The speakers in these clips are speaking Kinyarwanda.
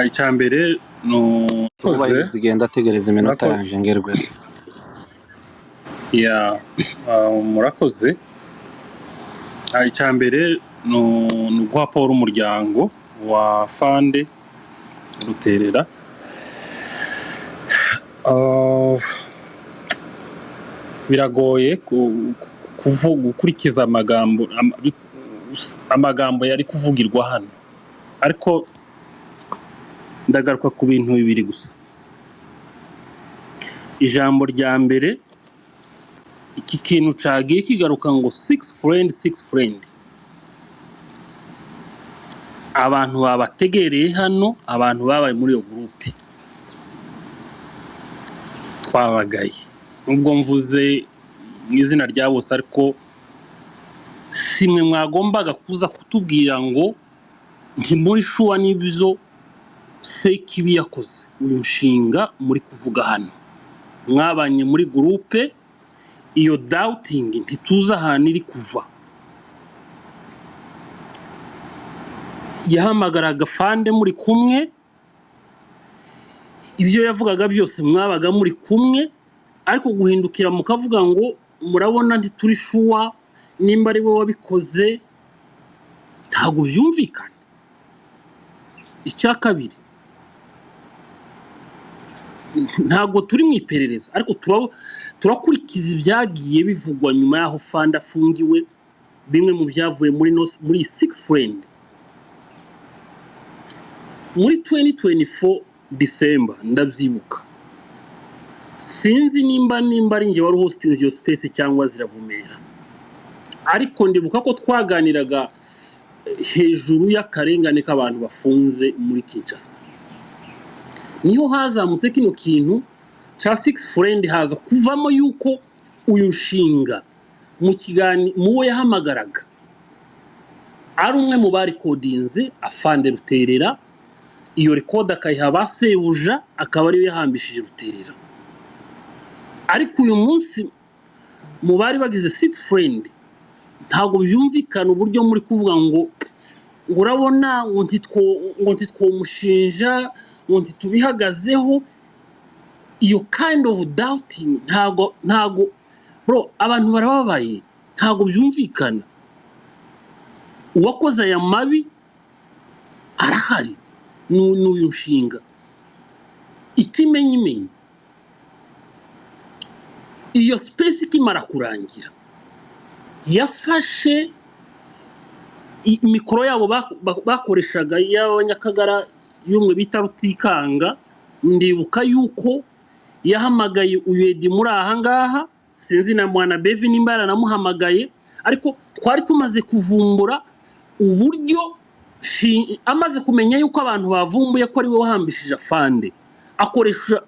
Icyambere no tubahiriza igenda ategereza iminota yanje ngerwe ya murakoze. Icyambere no guha Paul umuryango wa Fande Ruterera biragoye kuvuga gukurikiza amagambo yari kuvugirwa hano, ariko ndagaruka ku bintu bibiri gusa. Ijambo rya mbere, iki kintu cagiye kigaruka ngo six friend, abantu babategereye hano, abantu babaye muri iyo groupe twabagaye, nubwo mvuze mu izina rya bose, ariko simwe mwagombaga kuza kutubwira ngo ntimuri shuwa n'ibizo Sekibi yakoze. Uyu nshinga muri kuvuga hano mwabanye muri groupe, iyo doubting ntituza ahantu iri kuva. Yahamagaraga Fande muri kumwe, ibyo yavugaga byose mwabaga muri kumwe, ariko guhindukira mukavuga ngo murabona ntituri shuwa nimba ari we wabikoze, ntabwo byumvikana. Icya kabiri, ntabwo turi mu iperereza, ariko turakurikiza ibyagiye bivugwa nyuma y'aho Fande afungiwe, bimwe mu byavuye muri six friend. Muri 2024 December ndabyibuka, sinzi nimba ari nge wari hostinze iyo space cyangwa ziravumera, ariko ndibuka ko twaganiraga hejuru y'akarengane k'abantu bafunze muri Kinshasa. Niho hazamutse kino kintu cha six friend, haza kuvamo yuko uyu nshinga muwo yahamagaraga ari umwe mu bari kodinze Afande Ruterera, iyo record akayiha basebuja, akaba ariyo yahambishije Ruterera. Ariko uyu munsi mu bari bagize six friend, ntabwo byumvikana uburyo muri kuvuga ngo urabona ngo ntitwomushinja, ngo ntitubihagazeho. Iyo kind of doubting ntabwo bro, abantu barababaye, ntabwo byumvikana. Uwakoze aya mabi arahari, n'uyu nshinga. Ikimenyimenyi, iyo space ikimara kurangira, yafashe mikoro yabo bakoreshaga y'abanyakagara y'umwe bita Rutikanga. Ndibuka yuko yahamagaye uyedi muri aha ngaha, sinzi na mwana Bevi nimba yaranamuhamagaye, ariko twari tumaze kuvumbura uburyo amaze kumenya yuko abantu bavumbuye ko ari we wahambishije Fande, akoresha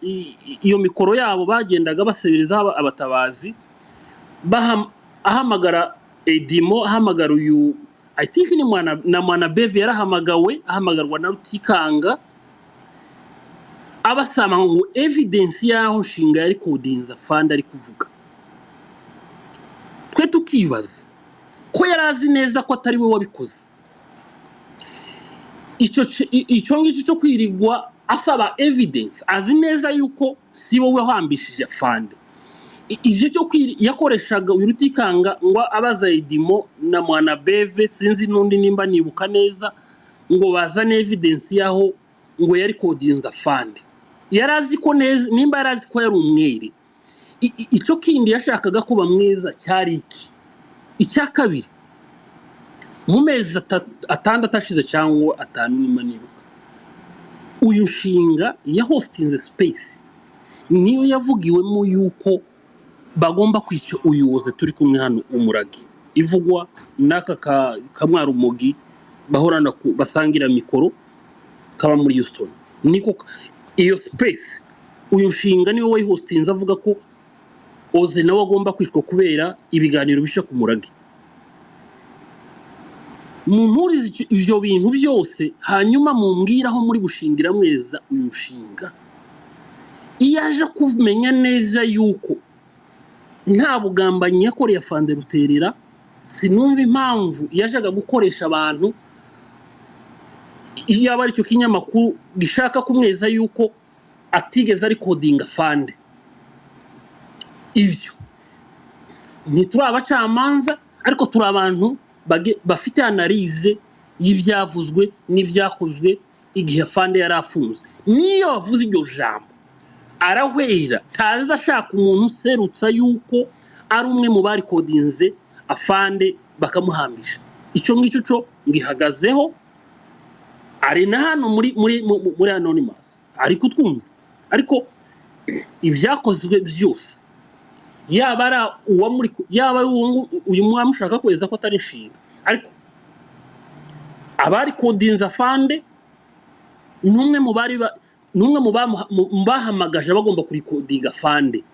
iyo mikoro yabo bagendaga basebereza abatabazi, ahamagara Edimo, ahamagara uyu I think ni mwana Bevi yarahamagawe, ahamagarwa na Rutikanga, abasama ngo evidence yaho nshinga yari kodinza Fande ari kuvuga. Twe tukibaza ko yarazi neza ko atari we wabikoze. Icyo ngicyo cyo kwirigwa asaba evidence, azi neza yuko si wowe wahambishije Fande. Ije cyo yakoreshaga Rutikanga ngo abaza Edimo na mwana Beve, sinzi nundi nimba nibuka neza, ngo bazane evidence yaho ngo yari kodinza Fande. Yarazi ko neza nimba yarazi ko yari umwere. Icyo kindi yashakaga kuba mwiza cyari iki. Icya kabiri, mu mezi atandatu ashize cyangwa atanu nimba nibuka, uyu nshinga ya hostinze space niyo yavugiwemo yuko bagomba kwica uyoze turi kumwe hano Umuragi, ivugwa n'aka Kamwarumogi bahorana basangira mikoro kaba muri Houston. Niko iyo space uyu nshinga niwe wayihostinze avuga ko Oze nawe agomba kwishwa kubera ibiganiro bisha ku Muragi. Mumpurize ivyo bintu byose, hanyuma mumbwiraho muri gushingira mweza uyu nshinga. Iyaje kumenya neza yuko nta bugambanyi yakoreye Fande Ruterera, sinumva impamvu yajaga gukoresha abantu yaba ari cyo kinyamakuru gishaka kumweza yuko atigeze ari kodinga fande. Ivyo ntituri abacamanza, ariko turi abantu bafite analize y'ivyavuzwe n'ivyakozwe igihe fande yari afunze. Niyo avuze iryo jambo arahwera, taza ashaka umuntu userutsa yuko ari umwe mu bari kodinze afande bakamuhambisha. Icyo ngicyo cyo ngihagazeho, ari na hano muri Anonymous ari kutwumva, ariko ibyakozwe byose yaba ari yaba uyu mwami ushaka kweza ko atari inshinga, ariko abari kodinze afande numwe mu bahamagaje bagomba kurikodinga fande,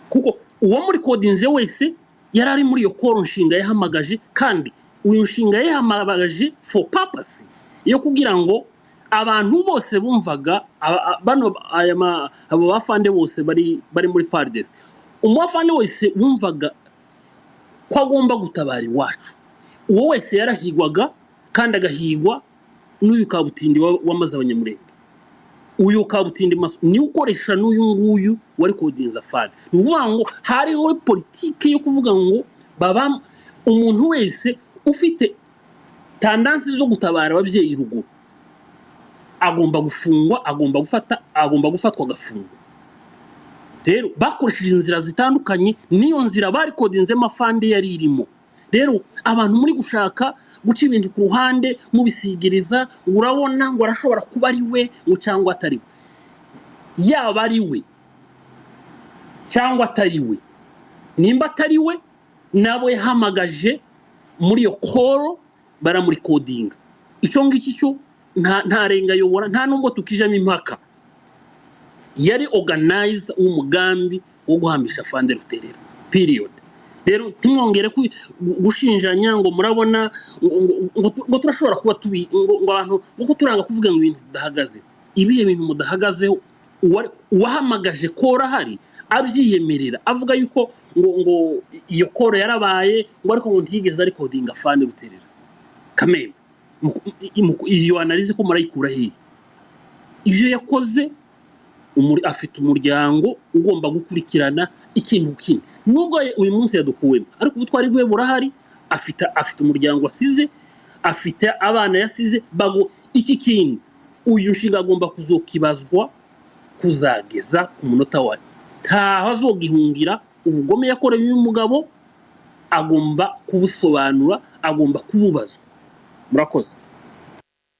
kuko uwo muri kodinze wese yari ari muri iyo koro nshinga yahamagaje, kandi uyu nshinga yahamagaje for purpose yo kugira ngo abantu bose bumvaga abo bafande bose bari muri FARDC, umufande wese wumvaga ko agomba gutabara iwacu, uwo wese yarahigwaga kandi agahigwa n'uyu Kabutindi wamaze Abanyamulenge. Uyu Kabutindi ni ukoresha n'uyu nguyu wari kodinza fande. Ni ukuvuga ngo hariho politike yo kuvuga ngo umuntu wese ufite tandansi zo gutabara ababyeyi ruguru agomba gufungwa, agomba gufatwa agafungwa. Rero bakoresheje inzira zitandukanye, niyo nzira bari kodinze amafande yari irimo. Rero abantu muri gushaka guca ibintu ku ruhande mubisigiriza, urabona ngo arashobora kuba ari we cyangwa atari we. Yaba ari we cyangwa atari we, nimba atari we nabo yahamagaje muri yo koro baramuri kodinga. Icyo ngiki cyo nta renga yobora, nta nubwo tukijamo impaka. Yari organize umugambi wo guhambisha fande Ruterera, period. Rero ntimwongere gushinjanya ngo murabona ngo turashobora kuba ngo abantu ngo turanga kuvuga ngo ibintu bidahagaze. Ibihe bintu mudahagazeho, uwahamagaje kora hari abyiyemerera avuga yuko ngo iyo koro yarabaye, ngo ariko ngo ntigeze ari kodinga fande Ruterera. Kameme iyo analize ko murayikura hehe? Ibyo yakoze afite umuryango ugomba gukurikirana ikintu kindi. Nubwo uyu munsi yadukuwemo, ariko ubutwari bwe burahari. Afite umuryango asize, afite abana yasize. Iki kintu uyu nshinga agomba kuzokibazwa kuzageza ku munota wa ntaho azogihungira. Ubugome yakoreye uyu mugabo agomba kubusobanura, agomba kububazwa. Murakoze.